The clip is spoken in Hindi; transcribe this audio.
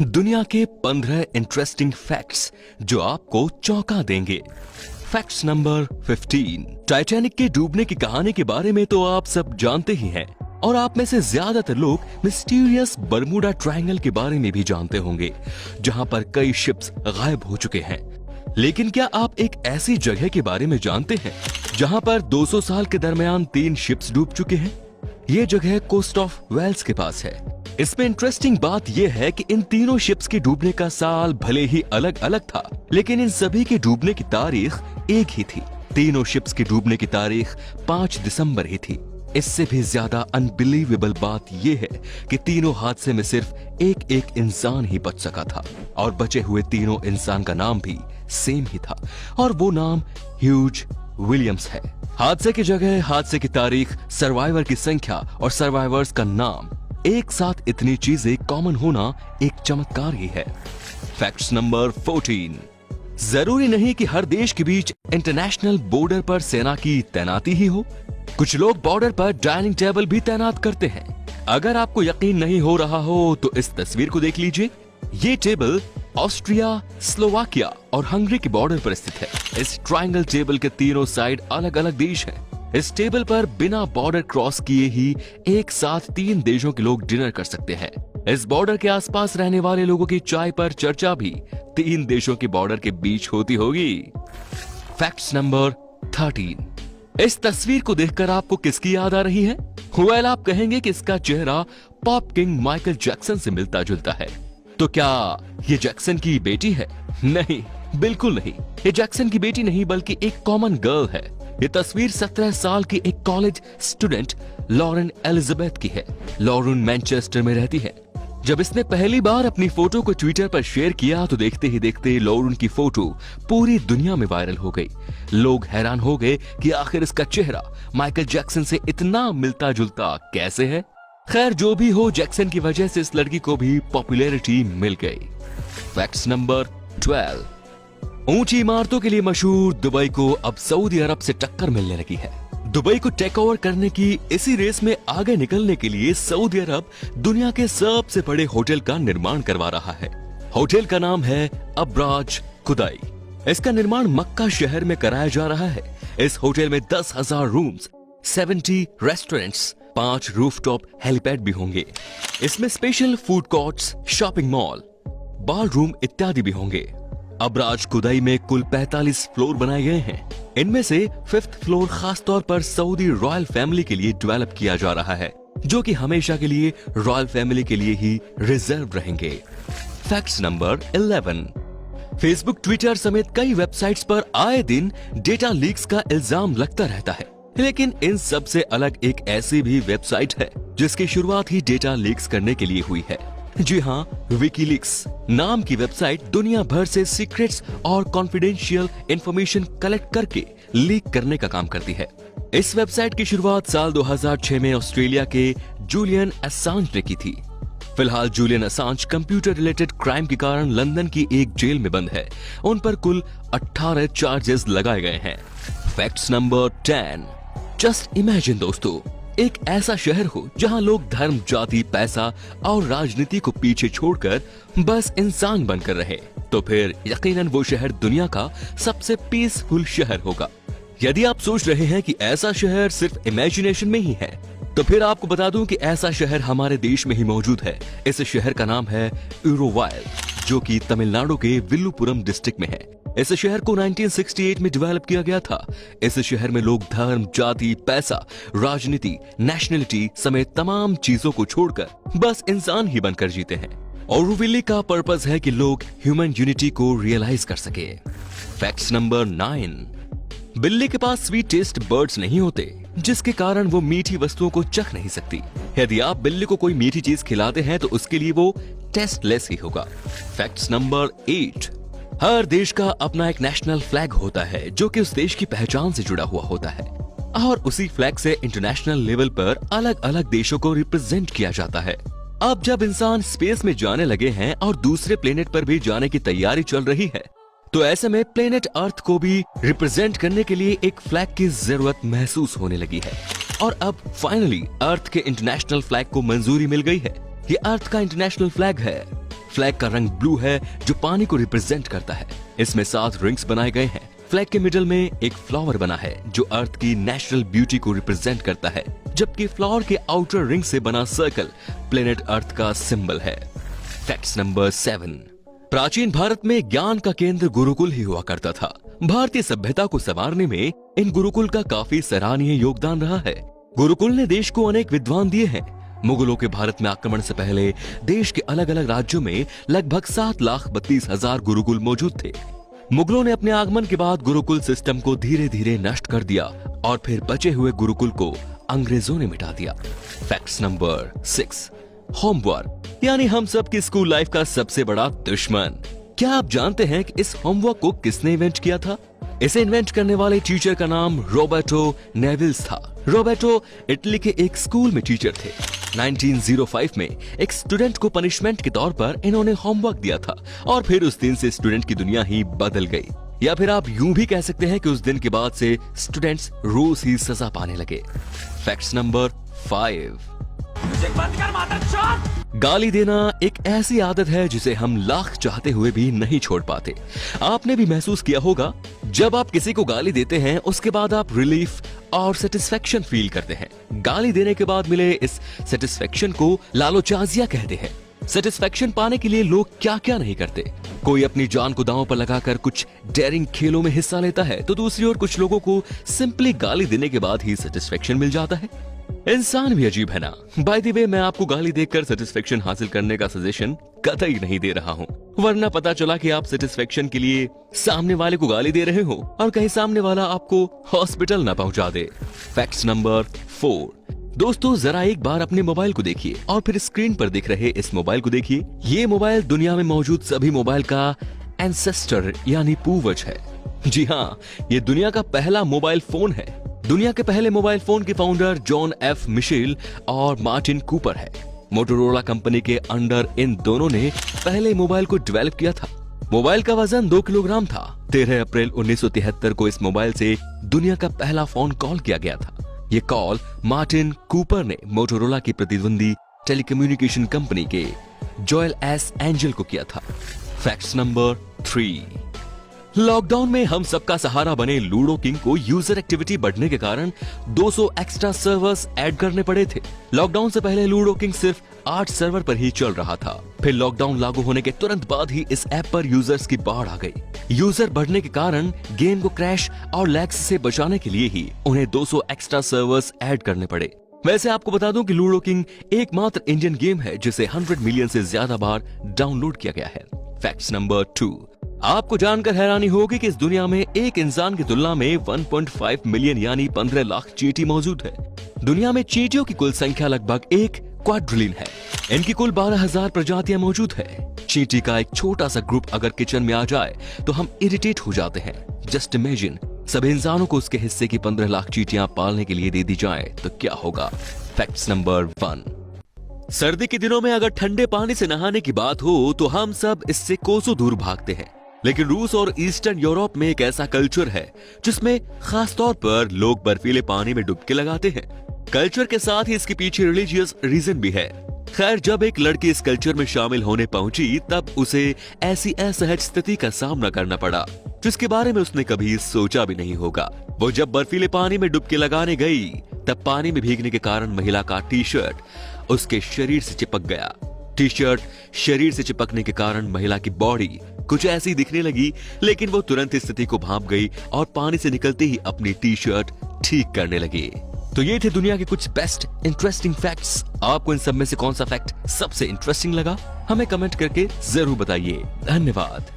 दुनिया के 15 इंटरेस्टिंग फैक्ट्स जो आपको चौंका देंगे। Facts number 15। टाइटैनिक के डूबने की कहानी के बारे में तो आप सब जानते ही हैं और आप में से ज्यादातर लोग मिस्टीरियस बरमूडा ट्रायंगल के बारे में भी जानते होंगे, जहां पर कई शिप्स गायब हो चुके हैं। लेकिन क्या आप एक ऐसी जगह के बारे में जानते हैं जहां पर 200 साल के दरमियान 3 शिप्स डूब चुके हैं? ये जगह कोस्ट ऑफ वेल्स के पास है। इसमें इंटरेस्टिंग बात यह है कि इन तीनों शिप्स के डूबने का साल भले ही अलग अलग था, लेकिन इन सभी के डूबने की तारीख एक ही थी। तीनों शिप्स के डूबने की तारीख 5 दिसंबर ही थी। इससे भी ज्यादा अनबिलीवेबल बात यह है कि तीनों हादसे में सिर्फ एक इंसान ही बच सका था और बचे हुए तीनों इंसान का नाम भी सेम ही था और वो नाम ह्यूज विलियम्स है। हादसे की जगह, हादसे की तारीख, सर्वाइवर की संख्या और सर्वाइवर्स का नाम, एक साथ इतनी चीजें कॉमन होना एक चमत्कार ही है। Facts number 14। जरूरी नहीं कि हर देश के बीच इंटरनेशनल बॉर्डर पर सेना की तैनाती ही हो। कुछ लोग बॉर्डर पर डाइनिंग टेबल भी तैनात करते हैं। अगर आपको यकीन नहीं हो रहा हो तो इस तस्वीर को देख लीजिए। ये टेबल ऑस्ट्रिया, स्लोवाकिया और हंगरी के बॉर्डर पर स्थित है। इस ट्रायंगल टेबल के तीनों साइड अलग अलग देश हैं। इस टेबल पर बिना बॉर्डर क्रॉस किए ही एक साथ 3 देशों के लोग डिनर कर सकते हैं। इस बॉर्डर के आसपास रहने वाले लोगों की चाय पर चर्चा भी 3 देशों के बॉर्डर के बीच होती होगी। Facts number 13। इस तस्वीर को देखकर आपको किसकी याद आ रही है? वेल, आप कहेंगे कि इसका चेहरा पॉप किंग माइकल जैक्सन से मिलता जुलता है। तो क्या ये जैक्सन की बेटी है? नहीं, बिल्कुल नहीं। ये जैक्सन की बेटी नहीं बल्कि एक कॉमन गर्ल है। ये तस्वीर 17 साल की एक कॉलेज स्टूडेंट लॉरेन एलिजाबेथ की है। लॉरेन मैनचेस्टर में रहती है। जब इसने पहली बार अपनी फोटो को ट्विटर पर शेयर किया तो देखते ही देखते लॉरेन की फोटो पूरी दुनिया में वायरल हो गई। लोग हैरान हो गए कि आखिर इसका चेहरा माइकल जैक्सन से इतना मिलता जुलता कैसे है। खैर, जो भी हो, जैक्सन की वजह से इस लड़की को भी पॉपुलैरिटी मिल गई। Facts number 12। ऊंची इमारतों के लिए मशहूर दुबई को अब सऊदी अरब से टक्कर मिलने लगी है। दुबई को टेक ओवर करने की इसी रेस में आगे निकलने के लिए सऊदी अरब दुनिया के सबसे बड़े होटल का निर्माण करवा रहा है। होटल का नाम है अब्राज खुदाई। इसका निर्माण मक्का शहर में कराया जा रहा है। इस होटल में 10,000 रूम्स, 70 रेस्टोरेंट्स, 5 रूफटॉप हेलीपैड भी होंगे। इसमें special food courts, shopping mall, bar room इत्यादि भी होंगे। अब्राज खुदाई में कुल 45 फ्लोर बनाए गए हैं। इनमें से 5th फ्लोर खास तौर पर सऊदी रॉयल फैमिली के लिए डेवलप किया जा रहा है, जो कि हमेशा के लिए रॉयल फैमिली के लिए ही रिजर्व रहेंगे। Facts number 11। फेसबुक, ट्विटर समेत कई वेबसाइट्स पर आए दिन डेटा लीक्स का इल्जाम लगता रहता है, लेकिन इन सब से अलग एक ऐसी भी वेबसाइट है जिसकी शुरुआत ही डेटा लीक्स करने के लिए हुई है। जी हाँ, विकीलीक्स नाम की वेबसाइट दुनिया भर से सीक्रेट्स और कॉन्फिडेंशियल इंफॉर्मेशन कलेक्ट करके लीक करने का काम करती है। इस वेबसाइट की शुरुआत साल 2006 में ऑस्ट्रेलिया के जूलियन असांज ने की थी। फिलहाल Julian Assange computer related crime के कारण लंदन की एक जेल में बंद है। उन पर कुल 18 चार्जेस लगाए गए हैं। Facts number 10। जस्ट इमेजिन दोस्तों, एक ऐसा शहर हो जहां लोग धर्म, जाति, पैसा और राजनीति को पीछे छोड़कर बस इंसान बनकर रहे, तो फिर यकीनन वो शहर दुनिया का सबसे पीसफुल शहर होगा। यदि आप सोच रहे हैं कि ऐसा शहर सिर्फ इमेजिनेशन में ही है, तो फिर आपको बता दूं कि ऐसा शहर हमारे देश में ही मौजूद है। इस शहर का नाम है इरोवायल, जो कि तमिलनाडु के विल्लुपुरम डिस्ट्रिक्ट में है। इस शहर को 1968 में डेवलप किया गया था। इस शहर में लोग धर्म, जाति, पैसा, राजनीति, नेशनलिटी समेत तमाम चीजों को छोड़कर बस इंसान ही बनकर जीते हैं। और विल्ली का पर्पस है कि लोग ह्यूमन यूनिटी को रियलाइज कर सके। Facts number 9। बिल्ली के पास स्वीट टेस्ट बर्ड्स नहीं होते, जिसके कारण वो मीठी वस्तुओं को चख नहीं सकती। यदि आप बिल्ली को कोई मीठी चीज खिलाते हैं तो उसके लिए वो टेस्टलेस ही होगा। Facts number 8। हर देश का अपना एक नेशनल फ्लैग होता है जो कि उस देश की पहचान से जुड़ा हुआ होता है, और उसी फ्लैग से इंटरनेशनल लेवल पर अलग अलग देशों को रिप्रेजेंट किया जाता है। अब जब इंसान स्पेस में जाने लगे हैं और दूसरे प्लेनेट पर भी जाने की तैयारी चल रही है, तो ऐसे में प्लेनेट अर्थ को भी रिप्रेजेंट करने के लिए एक फ्लैग की जरूरत महसूस होने लगी है। और अब फाइनली अर्थ के इंटरनेशनल फ्लैग को मंजूरी मिल गई है। ये अर्थ का इंटरनेशनल फ्लैग है फ्लैग का रंग ब्लू है जो पानी को रिप्रेजेंट करता है। इसमें 7 रिंग्स बनाए गए हैं। फ्लैग के मिडल में एक फ्लावर बना है जो अर्थ की नेचुरल ब्यूटी को रिप्रेजेंट करता है, जबकि फ्लावर के आउटर रिंग से बना सर्कल प्लेनेट अर्थ का सिंबल है। Fact number 7। प्राचीन भारत में ज्ञान का केंद्र गुरुकुल ही हुआ करता था। भारतीय सभ्यता को संवारने में इन गुरुकुल का काफी सराहनीय योगदान रहा है। गुरुकुल ने देश को अनेक विद्वान दिए हैं। मुगलों के भारत में आक्रमण से पहले देश के अलग अलग राज्यों में लगभग 7,32,000 गुरुकुल मौजूद थे। मुगलों ने अपने आगमन के बाद गुरुकुल सिस्टम को धीरे धीरे नष्ट कर दिया और फिर बचे हुए गुरुकुल को अंग्रेजों ने मिटा दिया। Fact number 6। होमवर्क यानी हम सब की स्कूल लाइफ का सबसे बड़ा दुश्मन। क्या आप जानते हैं कि इस होमवर्क को किसने इन्वेंट किया था? इसे इन्वेंट करने वाले टीचर का नाम रॉबर्टो नेविल्स था। रॉबर्टो इटली के एक स्कूल में टीचर थे। 1905 में एक स्टूडेंट को पनिशमेंट के तौर पर इन्होंने होमवर्क दिया था और फिर उस दिन से स्टूडेंट की दुनिया ही बदल गई। या फिर आप यूं भी कह सकते हैं कि उस दिन के बाद से स्टूडेंट्स रोज ही सजा पाने लगे। Fact number 5। गाली देना एक ऐसी आदत है जिसे हम लाख चाहते हुए भी नहीं छोड़ पाते। आपने भी महसूस किया होगा, जब आप किसी को गाली देते हैं उसके बाद आप रिलीफ और सेटिस्फेक्शन फील करते हैं। गाली देने के बाद मिले इस सेटिस्फेक्शन को लालोचाजिया कहते हैं। सेटिस्फेक्शन पाने के लिए लोग क्या क्या नहीं करते। कोई अपनी जान को दांव पर लगाकर कुछ डेयरिंग खेलों में हिस्सा लेता है, तो दूसरी ओर कुछ लोगों को सिंपली गाली देने के बाद ही सेटिस्फेक्शन मिल जाता है। इंसान भी अजीब है ना। बाय द वे, मैं आपको गाली देकर सेटिस्फेक्शन हासिल करने का सजेशन कतई नहीं दे रहा हूँ, वरना पता चला कि आप सेटिस्फेक्शन के लिए सामने वाले को गाली दे रहे हो और कहीं सामने वाला आपको हॉस्पिटल न पहुंचा दे। Fact number 4। दोस्तों, जरा एक बार अपने मोबाइल को देखिए और फिर स्क्रीन पर दिख रहे इस मोबाइल को देखिए। ये मोबाइल दुनिया में मौजूद सभी मोबाइल का एंसेस्टर यानी पूर्वज है। जी हाँ, ये दुनिया का पहला मोबाइल फोन है। दुनिया के पहले मोबाइल फोन के फाउंडर जॉन एफ मिशेल और मार्टिन कूपर है। मोटोरोला कंपनी के अंडर इन दोनों ने पहले मोबाइल को डेवलप किया था। मोबाइल का वजन 2 किलोग्राम था। 13 अप्रैल 1973 को इस मोबाइल से दुनिया का पहला फोन कॉल किया गया था। ये कॉल मार्टिन कूपर ने मोटोरोला की प्रतिद्वंदी टेलीकम्युनिकेशन कंपनी के जोएल एस एंजल को किया था। Fact number 3। लॉकडाउन में हम सबका सहारा बने लूडो किंग को यूजर एक्टिविटी बढ़ने के कारण 200 एक्स्ट्रा सर्वर्स ऐड करने पड़े थे। लॉकडाउन से पहले लूडो किंग सिर्फ 8 सर्वर पर ही चल रहा था। फिर लॉकडाउन लागू होने के तुरंत बाद ही इस ऐप पर यूजर्स की बाढ़ आ गई। यूजर बढ़ने के कारण गेम को क्रैश और लैग्स से बचाने के लिए ही उन्हें 200 एक्स्ट्रा सर्वर्स ऐड करने पड़े। वैसे आपको बता दूं कि लूडो किंग एकमात्र इंडियन गेम है जिसे 100 मिलियन से ज्यादा बार डाउनलोड किया गया है। Fact number 2। आपको जानकर हैरानी होगी कि इस दुनिया में एक इंसान की तुलना में 1.5 मिलियन यानी 15 लाख चींटी मौजूद है। दुनिया में चींटियों की कुल संख्या लगभग 1 क्वाड्रिलियन है। इनकी कुल 12,000 प्रजातियां मौजूद है। चींटी का एक छोटा सा ग्रुप अगर किचन में आ जाए तो हम इरिटेट हो जाते हैं। जस्ट इमेजिन, सभी इंसानों को उसके हिस्से की 15 लाख चींटियां पालने के लिए दे दी जाए तो क्या होगा। Fact number 1। सर्दी के दिनों में अगर ठंडे पानी से नहाने की बात हो तो हम सब इससे कोसों दूर भागते हैं, लेकिन रूस और ईस्टर्न यूरोप में एक ऐसा कल्चर है जिसमें खास तौर पर लोग बर्फीले पानी में डुबकी लगाते हैं। कल्चर के साथ ही इसके पीछे रिलीजियस रीजन भी है। खैर, जब एक लड़की इस कल्चर में शामिल होने पहुंची तब उसे ऐसी असहज स्थिति का सामना करना पड़ा जिसके बारे में उसने कभी सोचा भी नहीं होगा। वो जब बर्फीले पानी में डुबकी लगाने गई तब पानी में भीगने के कारण महिला का टी शर्ट उसके शरीर से चिपक गया। टी शर्ट शरीर से चिपकने के कारण महिला की बॉडी कुछ ऐसी दिखने लगी, लेकिन वो तुरंत स्थिति को भांप गई और पानी से निकलते ही अपनी टी शर्ट ठीक करने लगी। तो ये थे दुनिया के कुछ बेस्ट इंटरेस्टिंग फैक्ट्स। आपको इन सब में से कौन सा फैक्ट सबसे इंटरेस्टिंग लगा, हमें कमेंट करके जरूर बताइए। धन्यवाद।